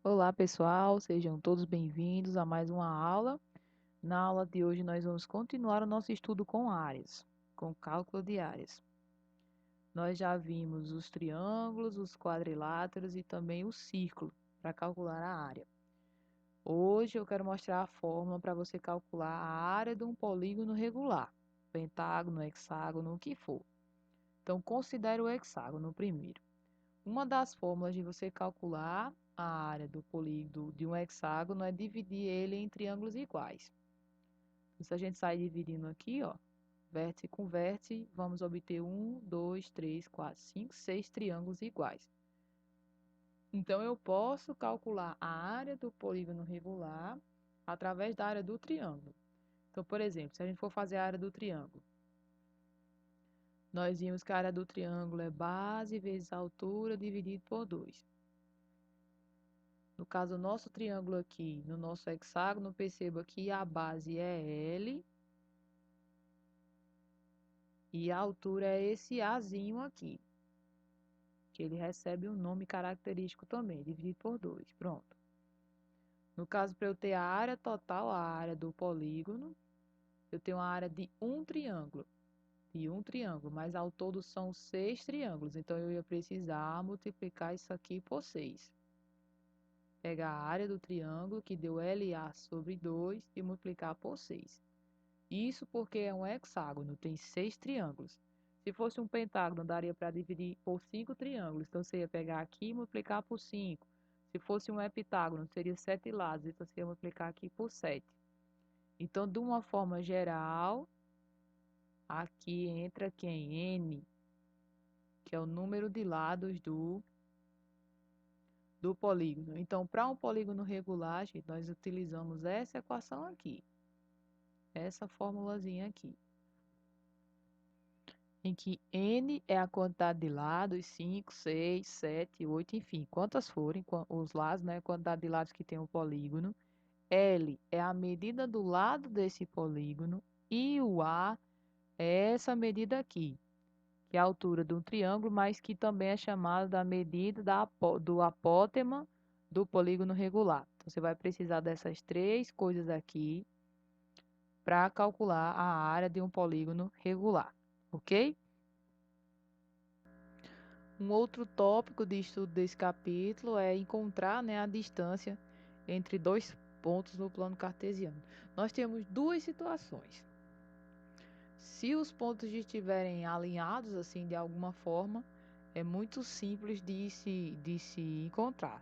Olá, pessoal, sejam todos bem-vindos a mais uma aula. Na aula de hoje, nós vamos continuar o nosso estudo com áreas, com cálculo de áreas. Nós já vimos os triângulos, os quadriláteros e também o círculo para calcular a área. Hoje eu quero mostrar a fórmula para você calcular a área de um polígono regular, pentágono, hexágono, o que for. Então, considere o hexágono primeiro. Uma das fórmulas de você calcular a área do polígono de um hexágono é dividir ele em triângulos iguais. Se a gente sair dividindo aqui, ó, vértice com vértice, vamos obter 1, 2, 3, 4, 5, 6 triângulos iguais. Então, eu posso calcular a área do polígono regular através da área do triângulo. Então, por exemplo, se a gente for fazer a área do triângulo, nós vimos que a área do triângulo é base vezes a altura dividido por 2. No caso, o nosso triângulo aqui, no nosso hexágono, perceba que a base é L e a altura é esse Azinho aqui, que ele recebe um nome característico também, dividido por 2. Pronto. No caso, para eu ter a área total, a área do polígono, eu tenho a área de um triângulo, mas ao todo são 6 triângulos, então eu ia precisar multiplicar isso aqui por 6. Pegar a área do triângulo, que deu LA sobre 2, e multiplicar por 6. Isso porque é um hexágono, tem 6 triângulos. Se fosse um pentágono, daria para dividir por 5 triângulos. Então, você ia pegar aqui e multiplicar por 5. Se fosse um heptágono, seria 7 lados. Então, você ia multiplicar aqui por 7. Então, de uma forma geral, aqui entra quem? N, que é o número de lados do polígono. Então, para um polígono regular, gente, nós utilizamos essa equação aqui. Essa formulazinha aqui. Em que n é a quantidade de lados, 5, 6, 7, 8, enfim, quantas forem os lados, né? A quantidade de lados que tem o polígono. L é a medida do lado desse polígono. E o A é essa medida aqui, que é a altura de um triângulo, mas que também é chamada da medida do apótema do polígono regular. Então, você vai precisar dessas três coisas aqui para calcular a área de um polígono regular, ok? Um outro tópico de estudo desse capítulo é encontrar, né, a distância entre dois pontos no plano cartesiano. Nós temos duas situações. Se os pontos estiverem alinhados assim de alguma forma, é muito simples de se encontrar.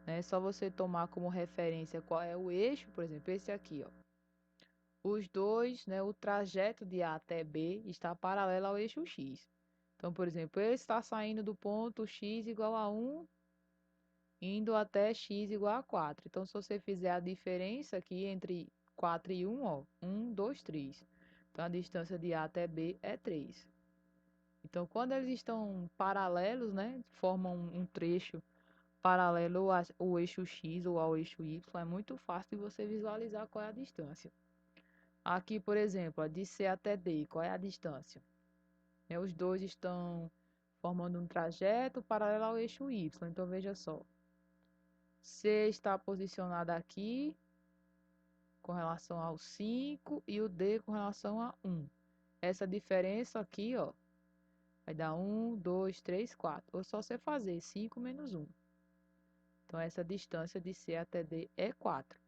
É só você tomar como referência qual é o eixo, por exemplo, esse aqui, ó. Os dois, né, o trajeto de A até B está paralelo ao eixo X. Então, por exemplo, ele está saindo do ponto x igual a 1, indo até x igual a 4. Então, se você fizer a diferença aqui entre 4 e 1, ó, 1, 2, 3. Então, a distância de A até B é 3. Então, quando eles estão paralelos, né, formam um trecho paralelo ao eixo x ou ao eixo y, é muito fácil de você visualizar qual é a distância. Aqui, por exemplo, de C até D, qual é a distância? Os dois estão formando um trajeto paralelo ao eixo Y. Então, veja só. C está posicionado aqui com relação ao 5 e o D com relação a 1. Essa diferença aqui, ó, vai dar 1, 2, 3, 4. Ou só você fazer 5 menos 1. Então, essa distância de C até D é 4.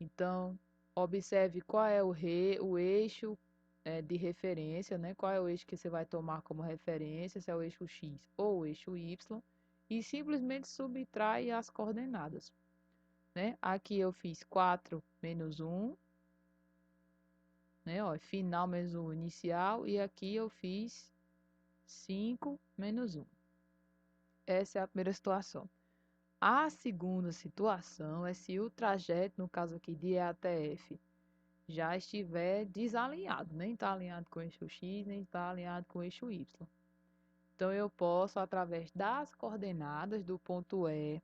Então, observe qual é o eixo de referência, né? Qual é o eixo que você vai tomar como referência, se é o eixo X ou o eixo Y, e simplesmente subtrai as coordenadas, né? Aqui eu fiz 4 menos 1, né? Ó, final menos 1 inicial, e aqui eu fiz 5 menos 1. Essa é a primeira situação. A segunda situação é se o trajeto, no caso aqui de E até F, já estiver desalinhado, nem está alinhado com o eixo X, nem está alinhado com o eixo Y. Então, eu posso, através das coordenadas do ponto E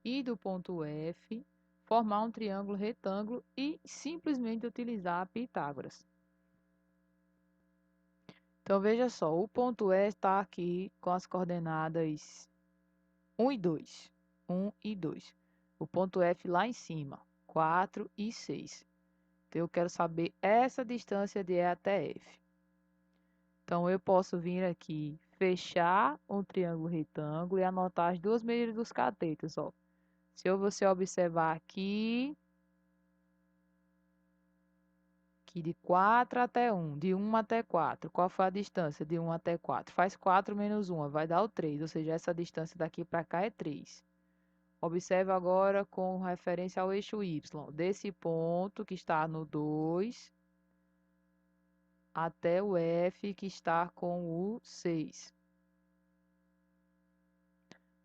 e do ponto F, formar um triângulo retângulo e simplesmente utilizar Pitágoras. Então, veja só, o ponto E está aqui com as coordenadas 1 e 2. 1 e 2. O ponto F lá em cima, 4 e 6. Então, eu quero saber essa distância de E até F. Então, eu posso vir aqui, fechar um triângulo retângulo e anotar as duas medidas dos catetos, ó. Se você observar aqui de 4 até 1, de 1 até 4, qual foi a distância de 1 até 4? Faz 4 menos 1, vai dar o 3, ou seja, essa distância daqui para cá é 3. Observe agora com referência ao eixo Y, desse ponto que está no 2 até o F que está com o 6.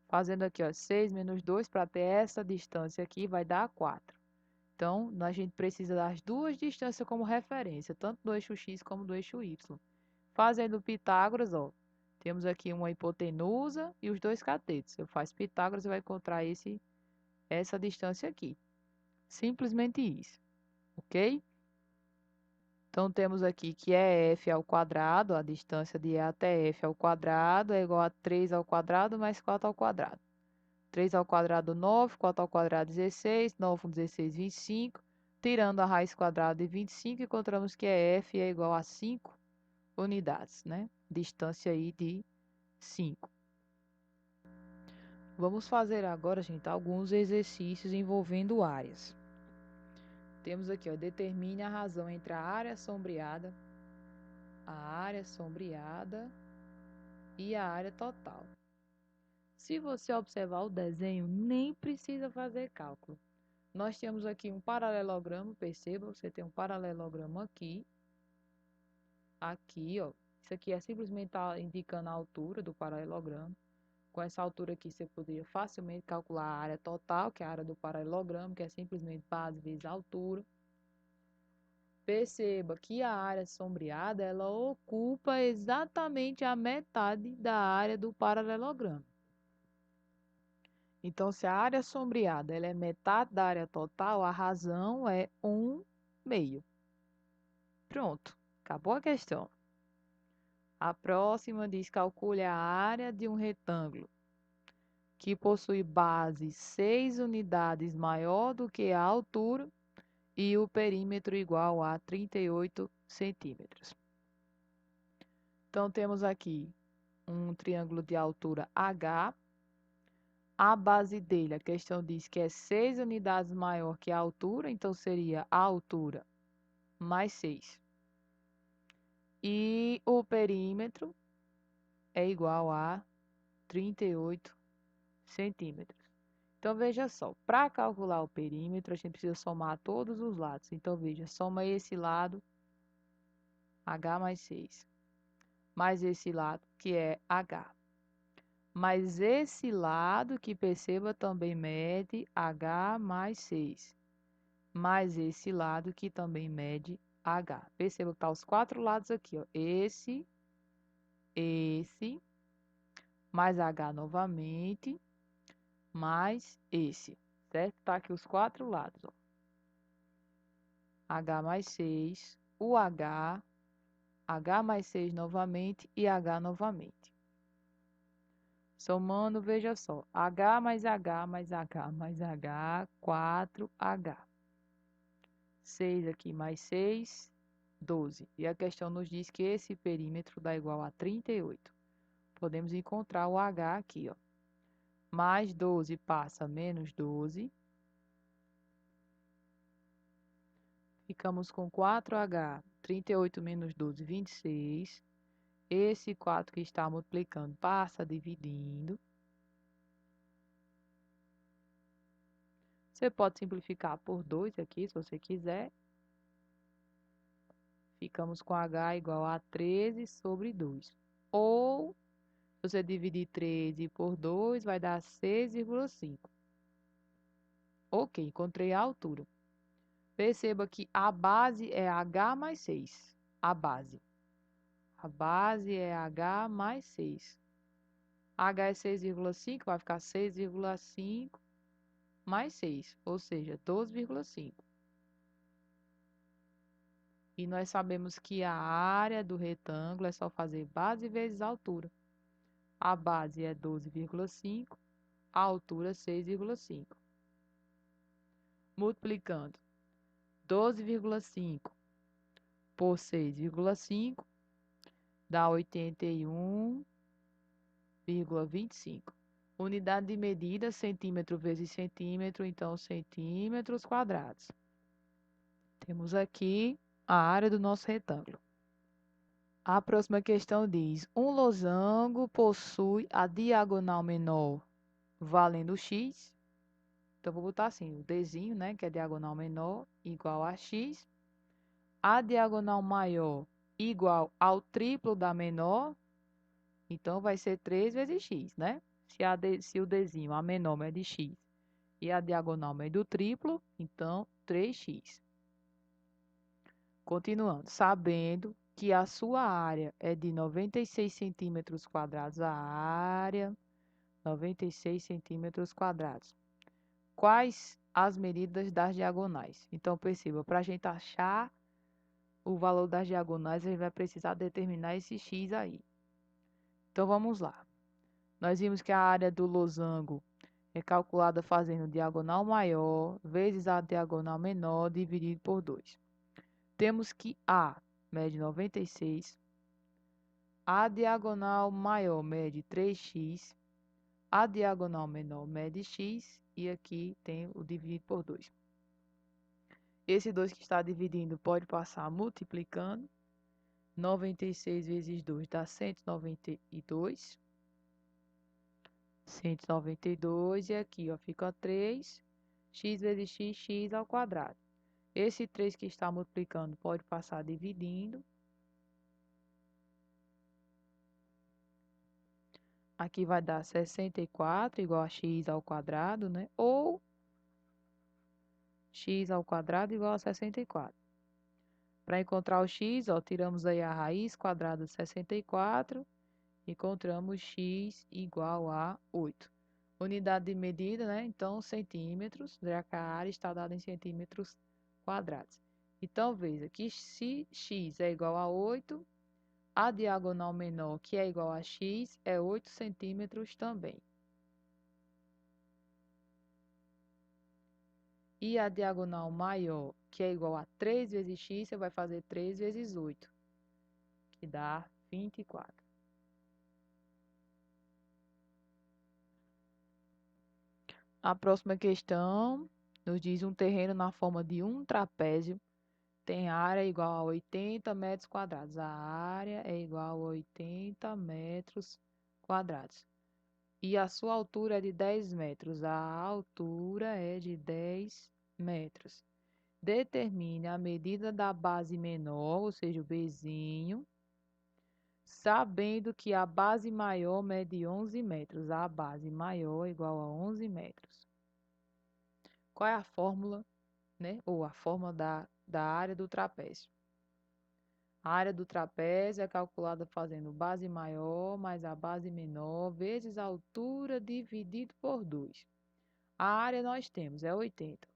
Fazendo aqui, ó, 6 menos 2 para ter essa distância aqui vai dar 4. Então, a gente precisa das duas distâncias como referência, tanto do eixo X como do eixo Y. Fazendo Pitágoras, ó, temos aqui uma hipotenusa e os dois catetos. Eu faço Pitágoras e vai encontrar essa distância aqui. Simplesmente isso, ok? Então, temos aqui que é f ao quadrado, a distância de E até f ao quadrado é igual a 3 ao quadrado mais 4 ao quadrado. 3 ao quadrado, 9, 4 ao quadrado, 16, 9 com 16, 25. Tirando a raiz quadrada de 25, encontramos que f é igual a 5 unidades, né? Distância aí de 5. Vamos fazer agora, gente, alguns exercícios envolvendo áreas. Temos aqui, ó, determine a razão entre a área sombreada e a área total. Se você observar o desenho, nem precisa fazer cálculo. Nós temos aqui um paralelogramo, perceba, você tem um paralelogramo aqui, ó. Isso aqui é simplesmente indicando a altura do paralelogramo. Com essa altura aqui, você poderia facilmente calcular a área total, que é a área do paralelogramo, que é simplesmente base vezes altura. Perceba que a área sombreada, ela ocupa exatamente a metade da área do paralelogramo. Então, se a área sombreada ela é metade da área total, a razão é 1/2. Pronto, acabou a questão. A próxima diz: calcule a área de um retângulo que possui base 6 unidades maior do que a altura e o perímetro igual a 38 centímetros. Então, temos aqui um triângulo de altura H. A base dele, a questão diz que é 6 unidades maior que a altura, então seria a altura mais 6. E o perímetro é igual a 38 centímetros. Então, veja só, para calcular o perímetro, a gente precisa somar todos os lados. Então, veja, soma esse lado, H mais 6, mais esse lado, que é H. Mas esse lado, que perceba, também mede H mais 6. Mais esse lado, que também mede H. Perceba que tá os quatro lados aqui, ó. Esse, mais H novamente, mais esse, certo? Tá aqui os quatro lados, ó. H mais 6, o H mais 6 novamente e H novamente. Somando, veja só, H mais H mais H mais H, 4H. 6 aqui mais 6, 12. E a questão nos diz que esse perímetro dá igual a 38. Podemos encontrar o H aqui, ó. Mais 12 passa menos 12. Ficamos com 4H. 38 menos 12, 26. Esse 4 que está multiplicando passa dividindo. Você pode simplificar por 2 aqui, se você quiser. Ficamos com H igual a 13 sobre 2. Ou, se você dividir 13 por 2, vai dar 6,5. Ok, encontrei a altura. Perceba que a base é H mais 6. A base. A base é H mais 6. H é 6,5, vai ficar 6,5 mais 6, ou seja, 12,5. E nós sabemos que a área do retângulo é só fazer base vezes altura. A base é 12,5, a altura 6,5. Multiplicando 12,5 por 6,5 dá 81,25. Unidade de medida, centímetro vezes centímetro, então centímetros quadrados. Temos aqui a área do nosso retângulo. A próxima questão diz: um losango possui a diagonal menor valendo x. Então, vou botar assim, o Dzinho, né, que é a diagonal menor, igual a x. A diagonal maior igual ao triplo da menor. Então, vai ser 3 vezes x, né? Se o Dzinho, a menor, mede x e a diagonal mede o triplo, então 3x. Continuando, sabendo que a sua área é de 96 centímetros quadrados, a área 96 centímetros quadrados. Quais as medidas das diagonais? Então, perceba, para a gente achar o valor das diagonais, a gente vai precisar determinar esse x aí. Então, vamos lá. Nós vimos que a área do losango é calculada fazendo diagonal maior vezes a diagonal menor dividido por 2. Temos que A mede 96, a diagonal maior mede 3x, a diagonal menor mede x e aqui tem o dividido por 2. Esse 2 que está dividindo pode passar multiplicando. 96 vezes 2 dá 192. 192 e aqui ó, fica 3. X vezes x, x ao quadrado. Esse 3 que está multiplicando pode passar dividindo. Aqui vai dar 64 igual a x ao quadrado, né? Ou x ao quadrado igual a 64. Para encontrar o x, ó, tiramos aí a raiz quadrada de 64, encontramos x igual a 8. Unidade de medida, né? Então, centímetros, já que a área está dada em centímetros quadrados. Então, veja que se x é igual a 8, a diagonal menor, que é igual a x, é 8 centímetros também. E a diagonal maior, que é igual a 3 vezes x, você vai fazer 3 vezes 8, que dá 24. A próxima questão nos diz um terreno na forma de um trapézio tem área igual a 80 metros quadrados. A área é igual a 80 metros quadrados. E a sua altura é de 10 metros. A altura é de 10 metros. Determine a medida da base menor, ou seja, o Bzinho, sabendo que a base maior mede 11 metros. A base maior é igual a 11 metros. Qual é a fórmula, né? Ou a fórmula da área do trapézio? A área do trapézio é calculada fazendo base maior mais a base menor vezes a altura dividido por 2. A área nós temos, é 80.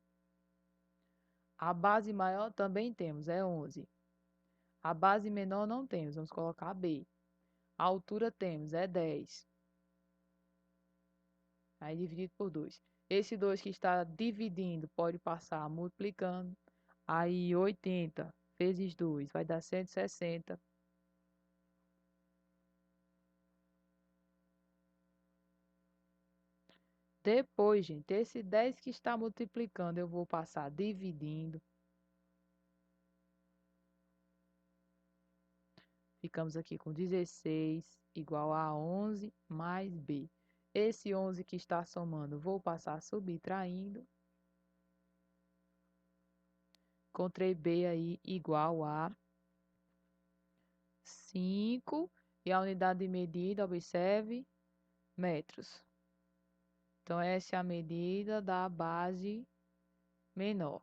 A base maior também temos, é 11. A base menor não temos, vamos colocar B. A altura temos, é 10. Aí dividido por 2. Esse 2 que está dividindo pode passar multiplicando. Aí 80 vezes 2 vai dar 160. Depois, gente, esse 10 que está multiplicando, eu vou passar dividindo. Ficamos aqui com 16 igual a 11 mais B. Esse 11 que está somando, vou passar subtraindo. Encontrei B aí igual a 5. E a unidade de medida, observe, metros. Então, essa é a medida da base menor.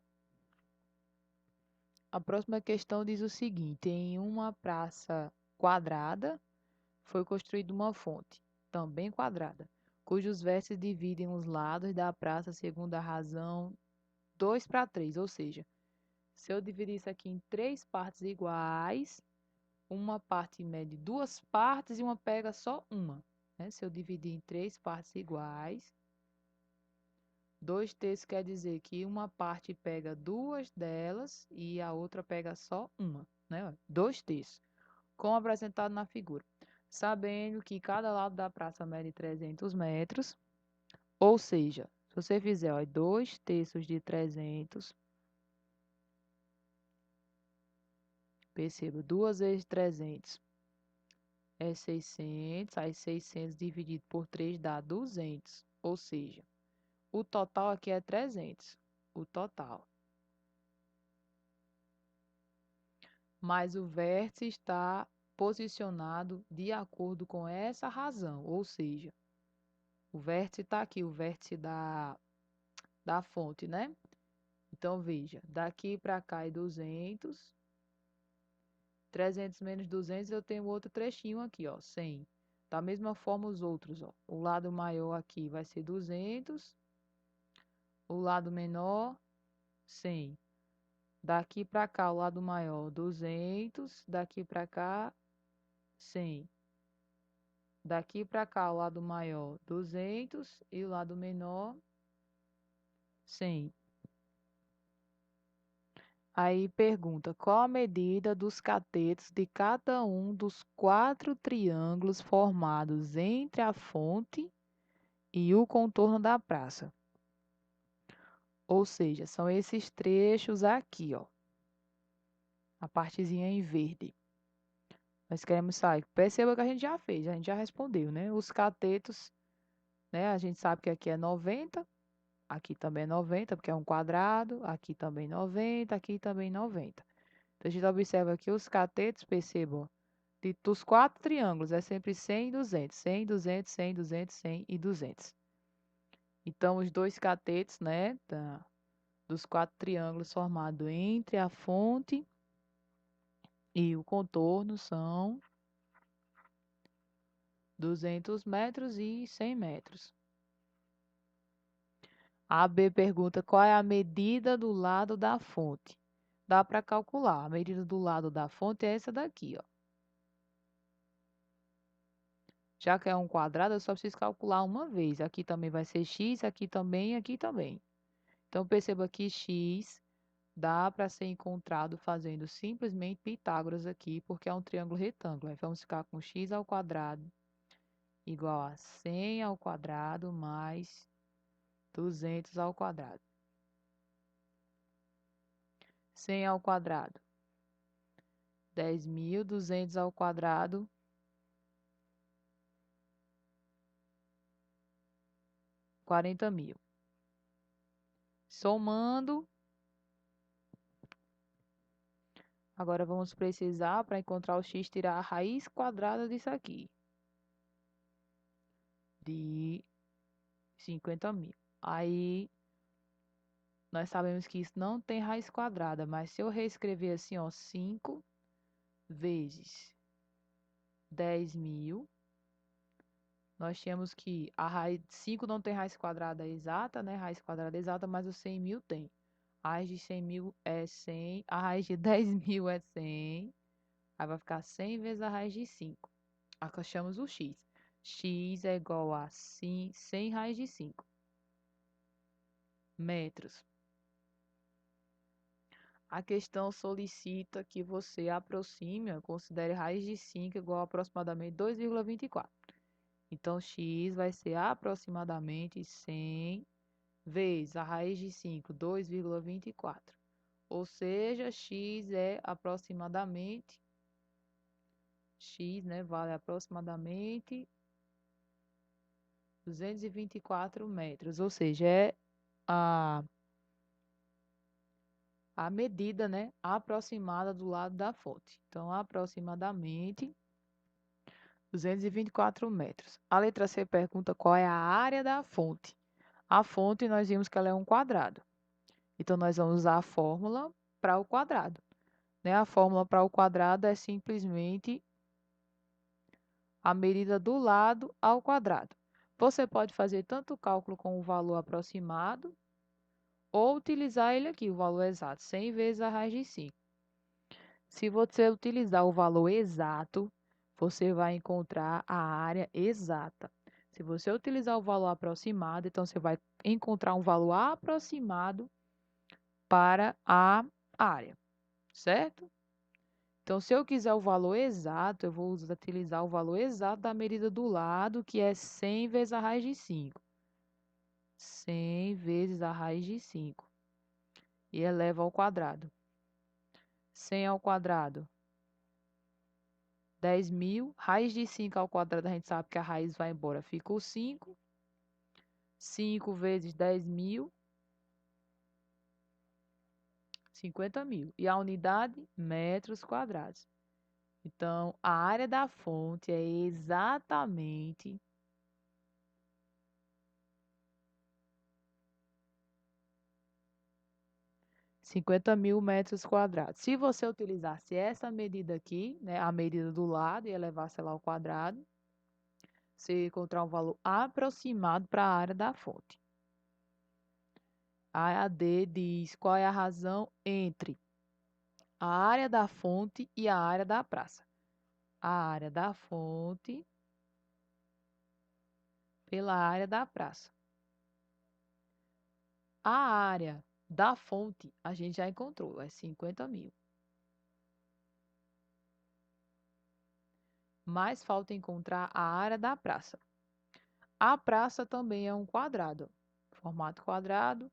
A próxima questão diz o seguinte: em uma praça quadrada, foi construída uma fonte, também quadrada, cujos vértices dividem os lados da praça segundo a razão 2:3, ou seja, se eu dividir isso aqui em 3 partes iguais, uma parte mede 2 partes e uma pega só uma, né? Se eu dividir em 3 partes iguais, 2/3 quer dizer que uma parte pega duas delas e a outra pega só uma, né? 2/3, como apresentado na figura. Sabendo que cada lado da praça mede 300 metros, ou seja, se você fizer 2/3 de 300, perceba, 2 vezes 300 é 600, aí 600 dividido por 3 dá 200, ou seja, o total aqui é 300, o total. Mas o vértice está posicionado de acordo com essa razão, ou seja, o vértice está aqui, o vértice da fonte, né? Então, veja, daqui para cá é 200, 300 menos 200, eu tenho outro trechinho aqui, ó, 100. Da mesma forma os outros, ó. O lado maior aqui vai ser 200, o lado menor, 100. Daqui para cá, o lado maior, 200, daqui para cá, 100. Daqui para cá, o lado maior, 200 e o lado menor, 100. Aí pergunta, qual a medida dos catetos de cada um dos 4 triângulos formados entre a fonte e o contorno da praça? Ou seja, são esses trechos aqui, ó. A partezinha em verde. Nós queremos saber. Perceba que a gente já fez, a gente já respondeu, né? Os catetos, né? A gente sabe que aqui é 90, aqui também é 90, porque é um quadrado, aqui também 90, aqui também 90. Então, a gente observa aqui os catetos, percebam, dos 4 triângulos, é sempre 100 e 200, 100, 200, 100, 200, 100 e 200. Então, os dois catetos, né, dos 4 triângulos formados entre a fonte e o contorno são 200 metros e 100 metros. A B pergunta qual é a medida do lado da fonte. Dá para calcular. A medida do lado da fonte é essa daqui, ó. Já que é um quadrado, eu só preciso calcular uma vez. Aqui também vai ser x, aqui também, aqui também. Então, perceba que x dá para ser encontrado fazendo simplesmente Pitágoras aqui, porque é um triângulo retângulo. Aí vamos ficar com x ao quadrado igual a 100 ao quadrado mais 200 ao quadrado. 100 ao quadrado, 10.000, 200 ao quadrado, 40.000. Somando, agora vamos precisar, para encontrar o x, tirar a raiz quadrada disso aqui, de 50.000. Aí, nós sabemos que isso não tem raiz quadrada, mas se eu reescrever assim, ó, 5 vezes 10.000, nós tínhamos que a raiz 5 não tem raiz quadrada exata, né? Raiz quadrada exata, mas o 100.000 tem. A raiz de 100.000 é 100, a raiz de 10.000 é 100, aí vai ficar 100 vezes a raiz de 5. Achamos o x. X é igual a 100 raiz de 5 metros. A questão solicita que você aproxime, considere raiz de 5 igual a aproximadamente 2,24. Então, x vai ser aproximadamente 100 vezes a raiz de 5, 2,24. Ou seja, x é aproximadamente, x, né, vale aproximadamente 224 metros. Ou seja, é a medida, né, aproximada do lado da fonte. Então, aproximadamente 224 metros. A letra C pergunta qual é a área da fonte. A fonte, nós vimos que ela é um quadrado. Então, nós vamos usar a fórmula para o quadrado, né? A fórmula para o quadrado é simplesmente a medida do lado ao quadrado. Você pode fazer tanto o cálculo com o valor aproximado ou utilizar ele aqui, o valor exato, 100 vezes a raiz de 5. Se você utilizar o valor exato, você vai encontrar a área exata. Se você utilizar o valor aproximado, então você vai encontrar um valor aproximado para a área, certo? Então, se eu quiser o valor exato, eu vou utilizar o valor exato da medida do lado, que é 100 vezes a raiz de 5. 100 vezes a raiz de 5. E eleva ao quadrado. 100 ao quadrado, 10.000. Raiz de 5 ao quadrado, a gente sabe que a raiz vai embora. Fica o 5. 5 vezes 10.000, 50.000. E a unidade, metros quadrados. Então, a área da fonte é exatamente 50.000 metros quadrados. Se você utilizasse essa medida aqui, né, a medida do lado, e elevasse ela ao quadrado, você ia encontrar um valor aproximado para a área da fonte. A AD diz qual é a razão entre a área da fonte e a área da praça. A área da fonte pela área da praça. A área da fonte a gente já encontrou, é 50.000. Mas falta encontrar a área da praça. A praça também é um quadrado, formato quadrado,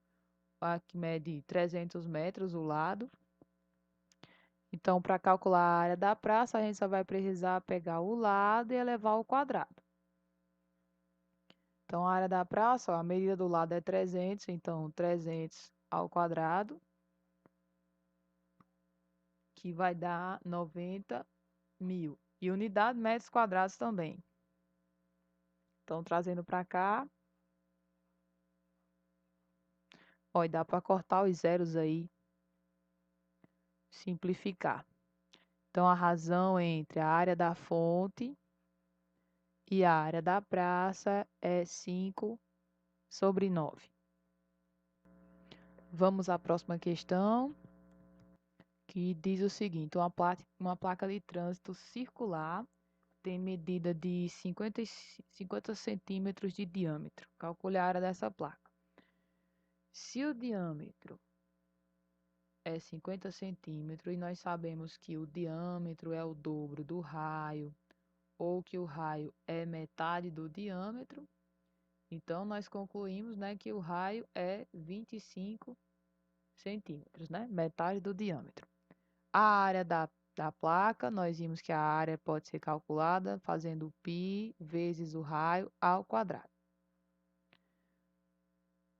que mede 300 metros o lado. Então, para calcular a área da praça, a gente só vai precisar pegar o lado e elevar ao quadrado. Então, a área da praça, ó, a medida do lado é 300, então 300 ao quadrado, que vai dar 90.000. E unidade metros quadrados também. Então, trazendo para cá, ó, e dá para cortar os zeros aí, simplificar. Então, a razão entre a área da fonte e a área da praça é 5/9. Vamos à próxima questão, que diz o seguinte: uma placa de trânsito circular tem medida de 50 centímetros de diâmetro. Calcule a área dessa placa. Se o diâmetro é 50 centímetros e nós sabemos que o diâmetro é o dobro do raio, ou que o raio é metade do diâmetro, então nós concluímos, né, que o raio é 25 centímetros, né, metade do diâmetro. A área da placa, nós vimos que a área pode ser calculada fazendo π vezes o raio ao quadrado.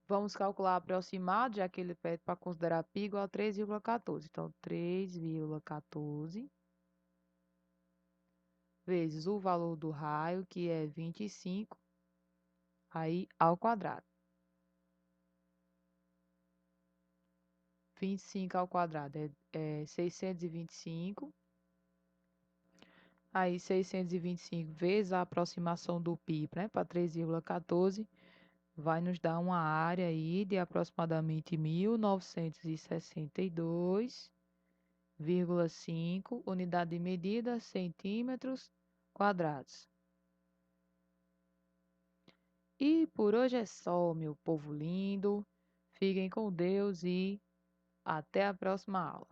Vamos calcular aproximado, já que ele pede para considerar π igual a 3,14. Então, 3,14 vezes o valor do raio, que é 25, aí ao quadrado. 25 ao quadrado é 625. Aí 625 vezes a aproximação do π, né, para 3,14, vai nos dar uma área aí de aproximadamente 1962,5 unidade de medida, centímetros quadrados. E por hoje é só, meu povo lindo. Fiquem com Deus e até a próxima aula.